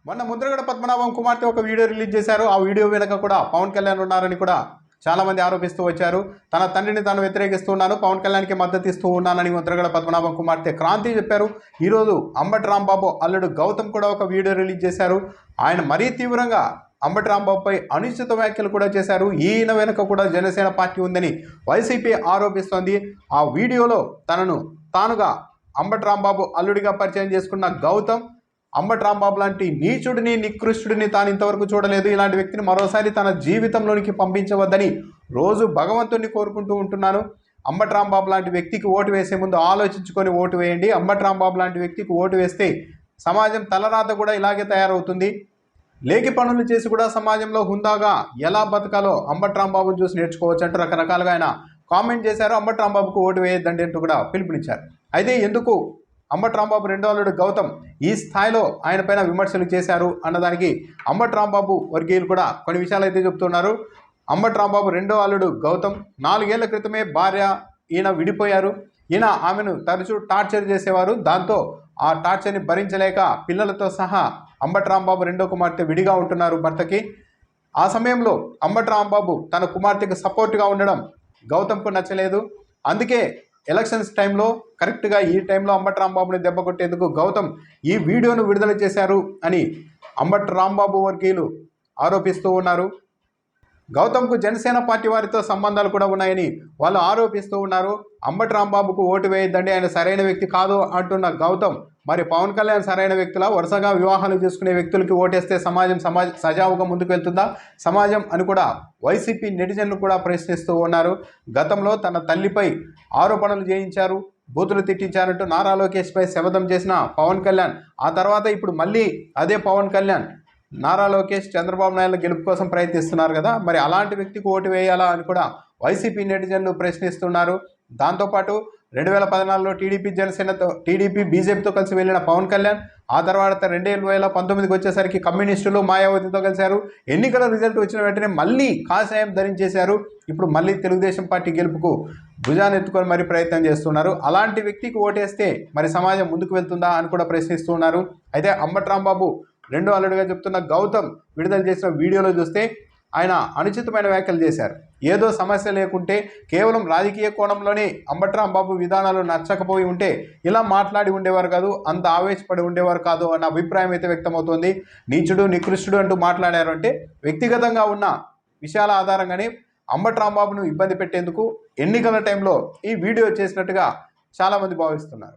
మొన్న ముద్రగడ పద్మనాభం కుమార్తె ఒక వీడియో రిలీజ్ చేశారు. ఆ వీడియో వెనుక కూడా పవన్ కళ్యాణ్ ఉన్నారని కూడా చాలా మంది ఆరోపిస్తూ వచ్చారు. తన తండ్రిని తాను వ్యతిరేకిస్తున్నాను, పవన్ కళ్యాణ్కి మద్దతు ఇస్తూ ఉన్నానని ముద్రగడ పద్మనాభం కుమార్తె క్రాంతి చెప్పారు. ఈరోజు అంబటి రాంబాబు అల్లుడు గౌతమ్ కూడా ఒక వీడియో రిలీజ్ చేశారు. ఆయన మరీ తీవ్రంగా అంబటి రాంబాబుపై అనుచిత వ్యాఖ్యలు కూడా చేశారు. ఈయన వెనుక కూడా జనసేన పార్టీ ఉందని వైసీపీ ఆరోపిస్తోంది. ఆ వీడియోలో తానుగా అంబటి రాంబాబు అల్లుడిగా పరిచయం చేసుకున్న గౌతమ్ అంబటి రాంబాబు లాంటి నీచుడిని నికృష్టుడిని తాను ఇంతవరకు చూడలేదు, ఇలాంటి వ్యక్తిని మరోసారి తన జీవితంలోనికి పంపించవద్దని రోజు భగవంతుడిని కోరుకుంటూ ఉంటున్నాను. అంబటి రాంబాబు లాంటి వ్యక్తికి ఓటు వేసే ముందు ఆలోచించుకొని ఓటు వేయండి. అంబటి రాంబాబు లాంటి వ్యక్తికి ఓటు వేస్తే సమాజం తలరాత కూడా ఇలాగే తయారవుతుంది. లేకి పనులు చేసి కూడా సమాజంలో హుందాగా ఎలా బతకాలో అంబటి రాంబాబుని చూసి నేర్చుకోవచ్చు అంటూ రకరకాలుగా ఆయన కామెంట్ చేశారు. అంబటి రాంబాబుకు ఓటు వేయద్దండి అంటూ కూడా పిలుపునిచ్చారు. అయితే ఎందుకు అంబటి రాంబాబు రెండో అల్లుడు గౌతమ్ ఈ స్థాయిలో ఆయన పైన విమర్శలు చేశారు అన్నదానికి అంబటి రాంబాబు వర్గీయులు కూడా కొన్ని విషయాలు అయితే చెప్తున్నారు. అంబటి రాంబాబు రెండో అల్లుడు గౌతమ్ 4 ఏళ్ల క్రితమే భార్య ఈయన విడిపోయారు. ఈయన ఆమెను తరచూ టార్చర్ చేసేవారు. దాంతో ఆ టార్చర్ని భరించలేక పిల్లలతో సహా అంబటి రాంబాబు రెండో కుమార్తె విడిగా ఉంటున్నారు భర్తకి. ఆ సమయంలో అంబటి రాంబాబు తన కుమార్తెకు సపోర్ట్గా ఉండడం గౌతమ్కు నచ్చలేదు. అందుకే ఎలక్షన్స్ టైంలో కరెక్ట్గా ఈ టైంలో అంబటి రాంబాబుని దెబ్బ కొట్టేందుకు గౌతమ్ ఈ వీడియోను విడుదల చేశారు అని అంబటి రాంబాబు వర్గీయులు ఆరోపిస్తూ ఉన్నారు. గౌతమ్కు జనసేన పార్టీ వారితో సంబంధాలు కూడా ఉన్నాయని వాళ్ళు ఆరోపిస్తూ ఉన్నారు. అంబటి రాంబాబుకు ఓటు వేయద్దండి, ఆయన సరైన వ్యక్తి కాదు అంటున్న గౌతమ్ మరి పవన్ కళ్యాణ్ సరైన వ్యక్తుల వరుసగా వివాహాలు చేసుకునే వ్యక్తులకి ఓటేస్తే సమాజం సజావుగా ముందుకు వెళ్తుందా సమాజం అని కూడా వైసీపీ నెటిజన్లు కూడా ప్రశ్నిస్తూ ఉన్నారు. గతంలో తన తల్లిపై ఆరోపణలు చేయించారు, బూతులు తిట్టించారంటూ నారా లోకేష్పై శపథం చేసిన పవన్ కళ్యాణ్ ఆ తర్వాత ఇప్పుడు మళ్ళీ అదే పవన్ కళ్యాణ్ నారా లోకేష్ చంద్రబాబు నాయుడు గెలుపు కోసం ప్రయత్నిస్తున్నారు కదా, మరి అలాంటి వ్యక్తికి ఓటు వేయాలా అని కూడా వైసీపీ నెటిజన్లు ప్రశ్నిస్తున్నారు. దాంతోపాటు 2014లో టీడీపీ బీజేపీతో కలిసి వెళ్ళిన పవన్ కళ్యాణ్ ఆ తర్వాత 2019కి వచ్చేసరికి కమ్యూనిస్టులు మాయావతితో కలిశారు. ఎన్నికల రిజల్ట్ వచ్చిన వెంటనే మళ్ళీ కాషాయం ధరించేశారు. ఇప్పుడు మళ్ళీ తెలుగుదేశం పార్టీ గెలుపుకు భుజాన్ని ఎత్తుకొని మరి ప్రయత్నం చేస్తున్నారు. అలాంటి వ్యక్తికి ఓటేస్తే మరి సమాజం ముందుకు వెళ్తుందా అని కూడా ప్రశ్నిస్తున్నారు. అయితే అంబటి రాంబాబు రెండో అల్లుడిగా చెప్తున్న గౌతమ్ విడుదల చేసిన వీడియోలో చూస్తే ఆయన అనుచితమైన వ్యాఖ్యలు చేశారు. ఏదో సమస్య లేకుంటే కేవలం రాజకీయ కోణంలోనే అంబటి రాంబాబు విధానాలు నచ్చకపోయి ఉంటే ఇలా మాట్లాడి ఉండేవారు కాదు, అంత ఆవేశపడి ఉండేవారు కాదు అన్న అభిప్రాయం అయితే వ్యక్తమవుతోంది. నీచుడు నికృష్టుడు అంటూ మాట్లాడారు అంటే వ్యక్తిగతంగా ఉన్న విషయాల ఆధారంగానే అంబటి రాంబాబును ఇబ్బంది పెట్టేందుకు ఎన్నికల టైంలో ఈ వీడియో చేసినట్టుగా చాలామంది భావిస్తున్నారు.